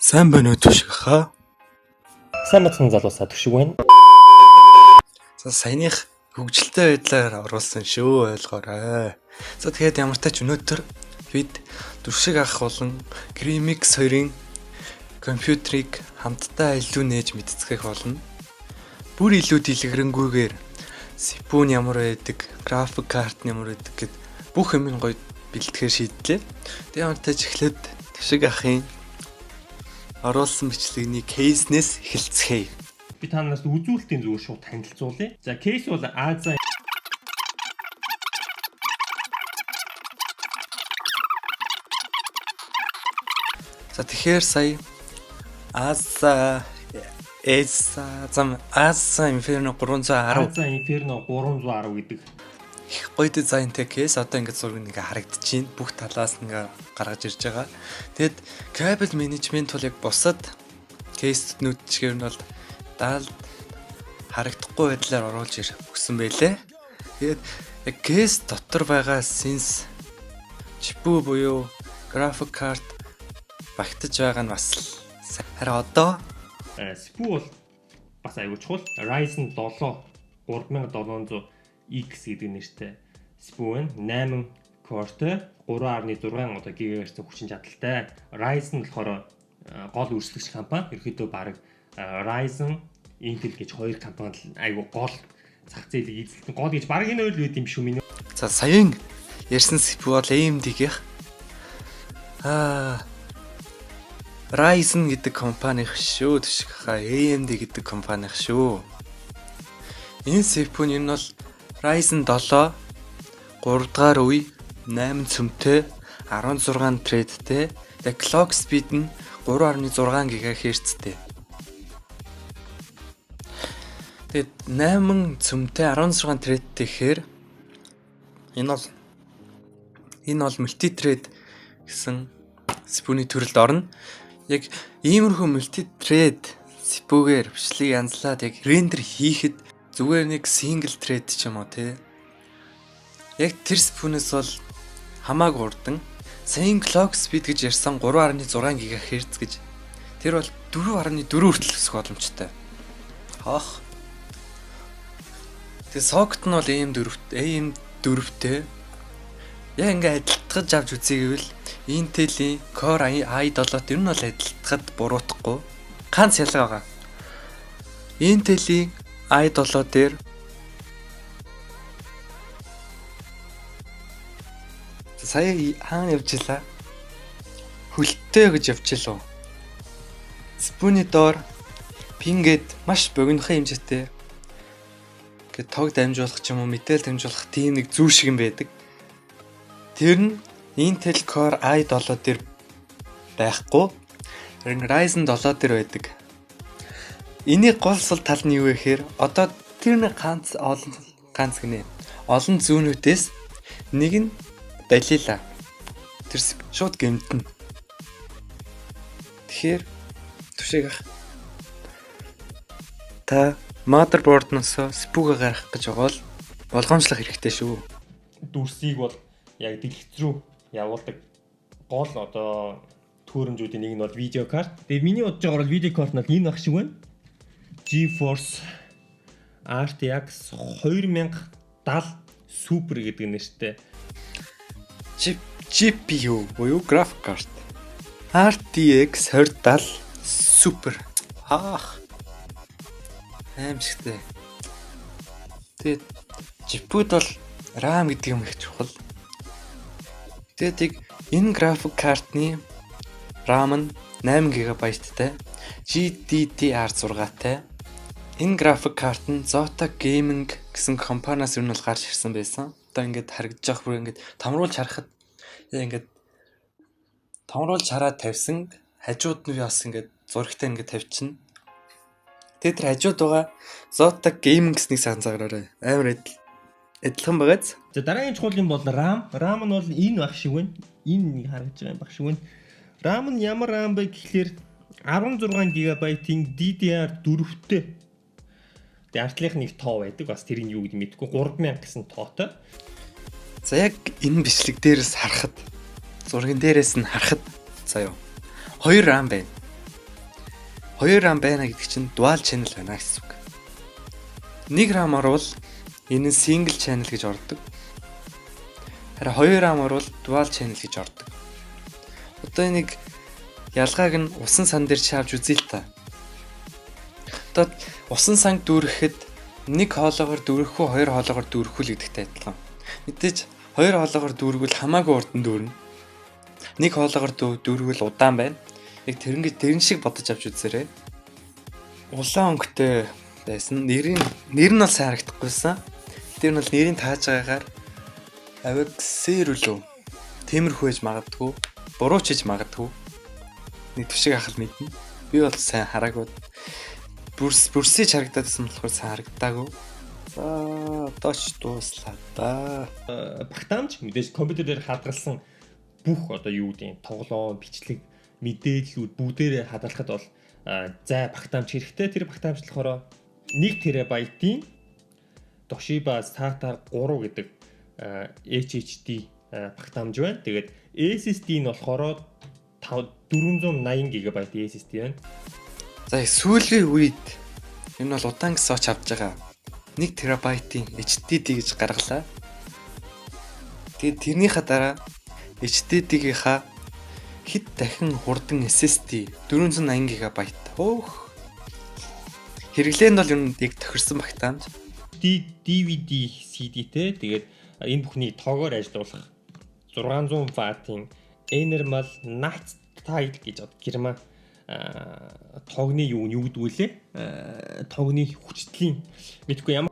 Сайн байна уу түшиг хаа? Сайн бацхан залуусаа төшиг байна. За саяных хөгжилтэй байдлаар оруулсан шүү ойлгоорой. За тэгээд ямар тач өнөөдөр бид түшиг ах болон Grimix 2-ын компьютерийг хамтдаа илүү нээж мэдцгэх болно. Бүр илүү дэлгэрэнгүйгээр CPU нь ямар байдаг, график карт нь ямар байдаг гэд бүх юм гоё бэлтгэхээр шийдлээ. Тэгээд ямар тач эхлээд түшиг ахын оруулсан бичлэгний кейснээс эхэлцгээе. Би танаас үзүүлэлтийн зүгээр шууд танилцуулъя. За кейс бол Аза За тэгэхээр сая Аза Inferno 310 Аза Inferno 310 гэдэг их гоё дизайнтай кейс одоо ингээд зураг нэг харагдчихээн. Бүх талаас ингээ гаргаж ирж байгаа. Тэгэд кабель менежмент бол яг бусад кейснүүд чигээр нь бол даалд харагдахгүй байдлаар оруулж ирэх өгсөн байлээ. Тэгээд яг кейс дотор байгаа сенс CPU буюу график карт багтаж байгаа нь бас харин одоо CPU бол бас аюул чухал. Ryzen 7 3700X гэдэг нэртэй CPU байна. 8 core-тэй 3.6 одоо GHz хүчин чадалтай. Ryzen болохоор гол үргэлжлэгч компани. Ерөнхийдөө баг Ryzen, Intel гэж хоёр компанид аюул гол зах зээлийг эзэлдэг. Гол гэж баг энэ хоёр л байд юм шүү миний. за саяын ярьсан CPU бол AMD-ийн Ryzen гэдэг компанийн шүү төшиг хаа AMD гэдэг компанийн шүү. Энэ CPU нь бол Ryzen 7 3 дахь үе 8 цөмтэй 16 threadтэй. Тэгээ clock speed нь 3.6 GHz-тэй. Тэгээд 8 цөмтэй 16 threadтэй гэхээр энэ бол multi-thread гэсэн CPU-ний төрөлд орно. Яг иймэрхүү multi-thread CPU-гээр бичлэг янзлаад яг рендер хийхэд зүгээр нэг single thread ч юм уу те. Яг тэр CPU-нээс бол хамаагүй урдан. Саяын clock speed гэж ярьсан 3.6 GHz гэж. Тэр бол 4.4 хүртэл өсөх боломжтой. Хаах. Тэгээ socket нь бол AM4-тэй. Яг ингээ адилтгаж авч үзье гэвэл Intel-ийн Core i7 тэр нь бол адилтгахад буруутахгүй. Ганц ялгаа байгаа. Intel-ийн i7 дээр сая хаана явж илаа? Хөлтөө гэж явж илуу. CPU-ний доор пингээд маш богинохон хэмжээтэй ингээд тог дамжуулах ч юм уу мэдээл дамжуулах тийм нэг зүү шиг юм байдаг. Тэр нь Intel Core i7 дээр байхгүй. Ryzen 7 дээр байдаг. Эний гол сул тал нь юу вэ гэхээр одоо тэр нэг ганц гинэ. Олон зүүнүүдээс нэг нь далила. Тэр шууд гэмтэн. Тэгэхээр түшиг ах. Та motherboard-ноос CPU-г гаргах гэж байгаа бол болгоомжлох хэрэгтэй шүү. Дүрсийг бол яг дэлгэц рүү явуулдаг гол одоо төхөөрөмжүүдийн нэг нь бол видео карт. Тэгээ миний бодож байгаагаар видео карт нь энэ баг шиг байна. GeForce RTX 2070 Super гэдэг нэртэй GPU буюу graphic card. RTX 2070 Super. Аимшигтэй. Тэгээд GPU-д бол RAM гэдэг юм их чухал. Тэгээд энэ graphic card-ны RAM нь 8 GB-тай, GDDR6-тай. Энэ graphic card нь Zotac Gaming гэсэн компаниас юу нь бол гарч ирсэн байсан. Одоо ингээд харагдаж байгаа бүр ингээд томруулж харахад ингээд томруулж хараад тавьсан. Хажууд нь бас ингээд зурагтай ингээд тавьчихна. Тэгээд тэр хажууд байгаа Zotac Gaming гэснийг санацгаараа амар адилхан байгааз. За дараагийн чухал юм бол RAM. RAM нь бол энэ баг шиг байна. Энэ харагдаж байгаа юм баг шиг байна. RAM нь ямар RAM бэ гэхлээр 16 GB-ийн DDR4-тэй. Тэгээ артлынх нэг тоо байдаг. Бас тэрийг юу гэдэг мэдэхгүй 3000 гэсэн тоотой. За яг энэ бичлэг дээрээс харахад зурган дээрээс нь харахад заяа 2 RAM байна. 2 RAM байна гэдэг чинь dual channel байна гэсэн үг. 1 RAM орвол энэ нь single channel гэж ордог. Харин 2 RAM орвол dual channel гэж ордог. Одоо энийг ялгааг нь усан сан дээр чавж үзье л та. Одоо усан санг дүүрэхэд нэг хоолоогоор дүүрэх үү, хоёр хоолоогоор дүүрэх үү гэдэгтэй адилхан. Мэдээж хоёр хоолоогоор дүүргвэл хамаагүй урдан дүүрнэ. Нэг хоолоогоор дүүргвэл удаан байна. Яг тэрэн шиг бодож авч үзээрэй. Улаан өнгөтэй байсан. Нэр нь бол сайн харагдахгүйсэн. Тэр нь бол нэрийн тааж байгаагаар авексэр үлээ. Тиймэрхүү байж магадгүй. Буруу ч хийж магадгүй. Нэг төшиг ахал мэднэ. Би бол сайн хараагүй. Бүрсэж харагдаадсан болохоор сайн харагдаагүй. За одоо ч дууслаа да. Багтаамж мэдээж компьютерээр хадгалсан бүх одоо юу гэдэг тоглоом, бичлэг, мэдээллүүд бүгдээрээ хадгалахад бол зай багтаамж хэрэгтэй. Тэр багтаамж болохоор 1 терабайтын Toshiba SATA 3 гэдэг HDD багтаамж байна. Тэгээд SSD нь болохоор 480 GB SSD байна. За сүүлийн үед энэ бол удаан гисоч авч байгаа 1 терабайтын HDD гэж гаргалаа. Тэгээд тэрнийхээ дараа HDD-гийнхаа хэд дахин хурдан SSD 480 GB. Өөх. Хэрэглээнд бол юм яг тохирсон багтаамж. DVD CD-тэй тэгээд энэ бүхний тоогоор ажиллуулах 600 ваттын Enermal Night Tide гэж герман тогны юу гэдэг вүлээ? Тогны хүчтлийн мэдгүй ямар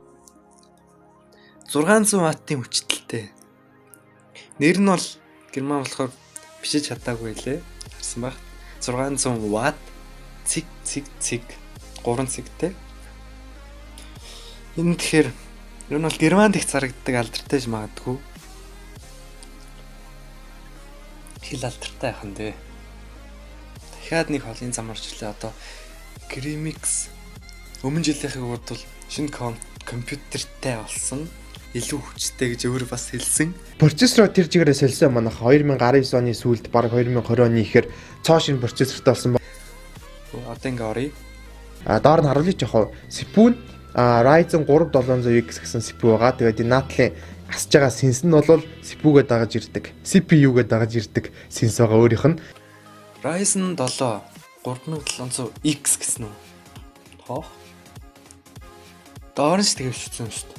600 ваттын хүчтэлтэй. Нэр нь бол герман болохоор бичиж чадаагүй лээ. Харсан баг. 600 ватт цэг 3 цэгтэй. Энэ тэгэхээр ер нь бол германд их зарагддаг алдартай ч магадгүй. Хил алдартай яхан дээ. Дахиад нэг холын зам орчлоо. Одоо Grimix өмнө жилийнхээ бодвол шинэ компьютертэй болсон. Илүү хүчтэй гэж өөр бас хэлсэн. Процессороо тэр чигээрээ солисон манайх 2019 оны сүүлд баг 2020 оны ихээр цоо шинэ процессортой болсон ба. Одоо ингээ оръё. Доор нь харуулъя жоохоо. CPU нь Ryzen 3700X гэсэн CPU байгаа. Тэгээд энэ наатлын асж байгаа сенс нь бол CPU-гээ дагаж ирдэг. CPU-гээ дагаж ирдэг сенс байгаа өөрийнх нь. Ryzen 7 3700X гэсэн үү? Тоох. Доор нь ч тэгэж шүтсэн шүү дээ.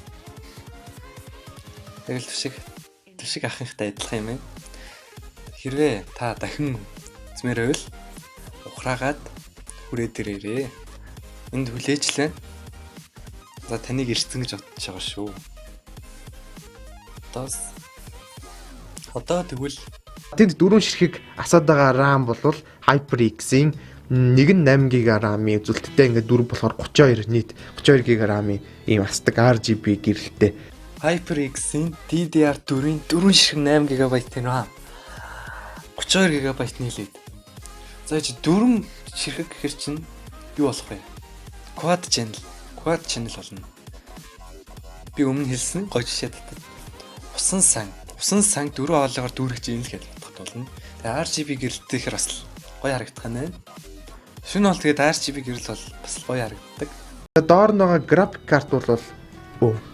Тэгэл төшиг ахынхтай адилхан юм ээ. Хэрвээ та дахин змээрэл ухраагаад хүрээд ирээрээ. Энд хүлээжлээ. За таныг ирсэн гэж бодож байгаа шүү. Одоо тэгвэл Тэнд дөрвөн ширхэг асаад байгаа RAM бол HyperX-ийн 1.8 GB RAM-ийн үзүүлэлттэй ингээд дөрв болохоор 32 нийт 32 GB RAM-ийн ийм асдаг RGB гэрэлтэй. HyperX-ийн DDR4-ийн 4 ширхэг 8 GB нэ. 32 GB нийлээд. За чи 4 ширхэг гэхэр чинь юу болох вэ? Quad channel болно. Би өмнө хэлсэн гоё жишээ татдаг. Усан сан 4 хоолойгоор дүүргэж ийм л гэж бодоход болно. Тэгээ RGB гэрэлтэйхэр бас гоё харагдах нь байна. Шинэ бол тэгээд RGB гэрэл бол бас гоё харагддаг. Доор нэг graphic card бол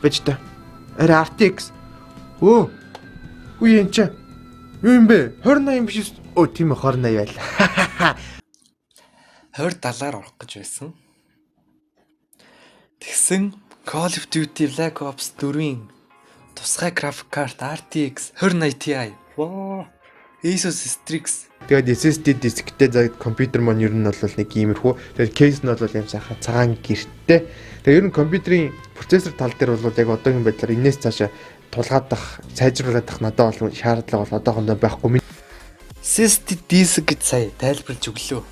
байж та. Арай RTX. Үе энэ чи. Юу юм бэ? 2080 биш үү? Тийм ээ 2080 байл. 2070-аар орох гэж байсан. Тэгсэн Call of Duty Black Ops 4-ийн тусгай graphic card RTX 2080 Ti. Воо. Asus Strix. Тэгээд SSD дисктэй за компьютер маань ер нь бол нэг иймэрхүү. Тэгээд кейс нь бол юм сайхан цагаан гэрттэй. Тэгээд ер нь компьютерийн процессор тал дээр бол яг одоогийн байдлаар энэс цаашаа тулгаадах, сайжруулах надад бол шаардлага бол одоохондоо байхгүй. SSD disk гэж сая тайлбарлаж өглөө.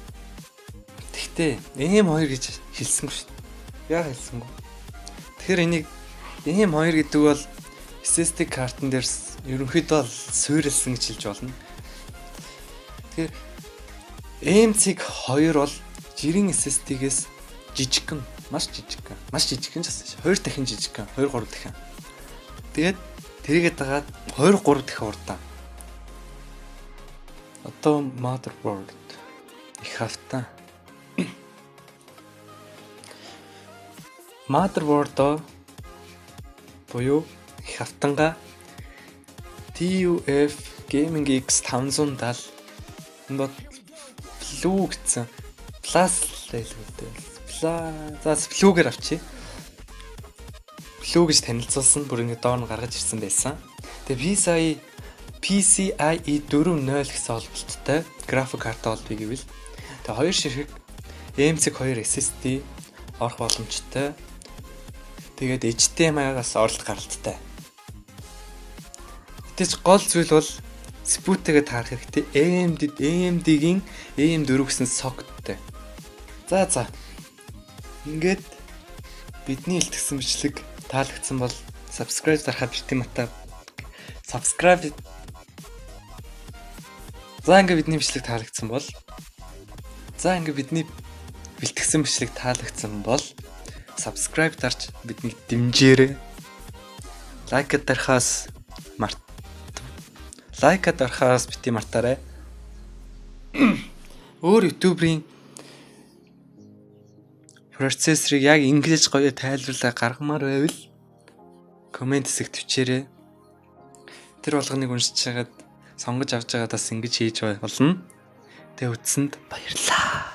Тэгтээ M2 гэж хэлсэнгүй шүү дээ. Яг хэлсэнгүй. Тэгэхээр энийг M2 гэдэг бол SSD картн дээр ерөнхийдөө суурилсан гэж хэлж болно. Тэгэхээр M2 бол жирийн SSD-гээс жижигхэн, маш жижигхэн ч асууж. 2 дахин жижигхэн, 2 3 дахин. Тэгээд тэрийгээ дагаад 2 3 дахин урдаан. Одоо motherboard их хавтаа. motherboard буюу их автангаа TUF Gaming X 570 энэ бод Blue гэсэн Plus хэлбэртэй. Plus Blue-гээр авчи. Blue гэж танилцуулсан бүр ингэ доор нь гаргаж ирсэн байсан. Тэгээ PCIe 4.0 гэсэн холболттой график карта болдгийг гэвэл тэгээ хоёр ширхэг AM2 SSD орох боломжтой. Тэгээд HDMI-гаас орлт гаралттай. Тэс гол зүйл бол CPU-тэйгээ таарах хэрэгтэй. AMD-гийн AM4 гэсэн socket-тэй. За. Ингээд бидний илтгэсэн бичлэг таалагдсан бол subscribe дарахад битгий мата subscribe. За ингээд бидний бичлэг таалагдсан бол subscribe дарж биднийг дэмжээрэй. Лайк дарахаас бити мартаарай. Өөр YouTube-ийн процессорыг яг ингэж гоё тайлбарлаа гаргамаар байвал комент хэсэгт бичээрэй. Тэр болгоныг уншиж хагаад сонгож авч байгаадаас ингэж хийж болно. Тэгээ үтсэнд баярлалаа.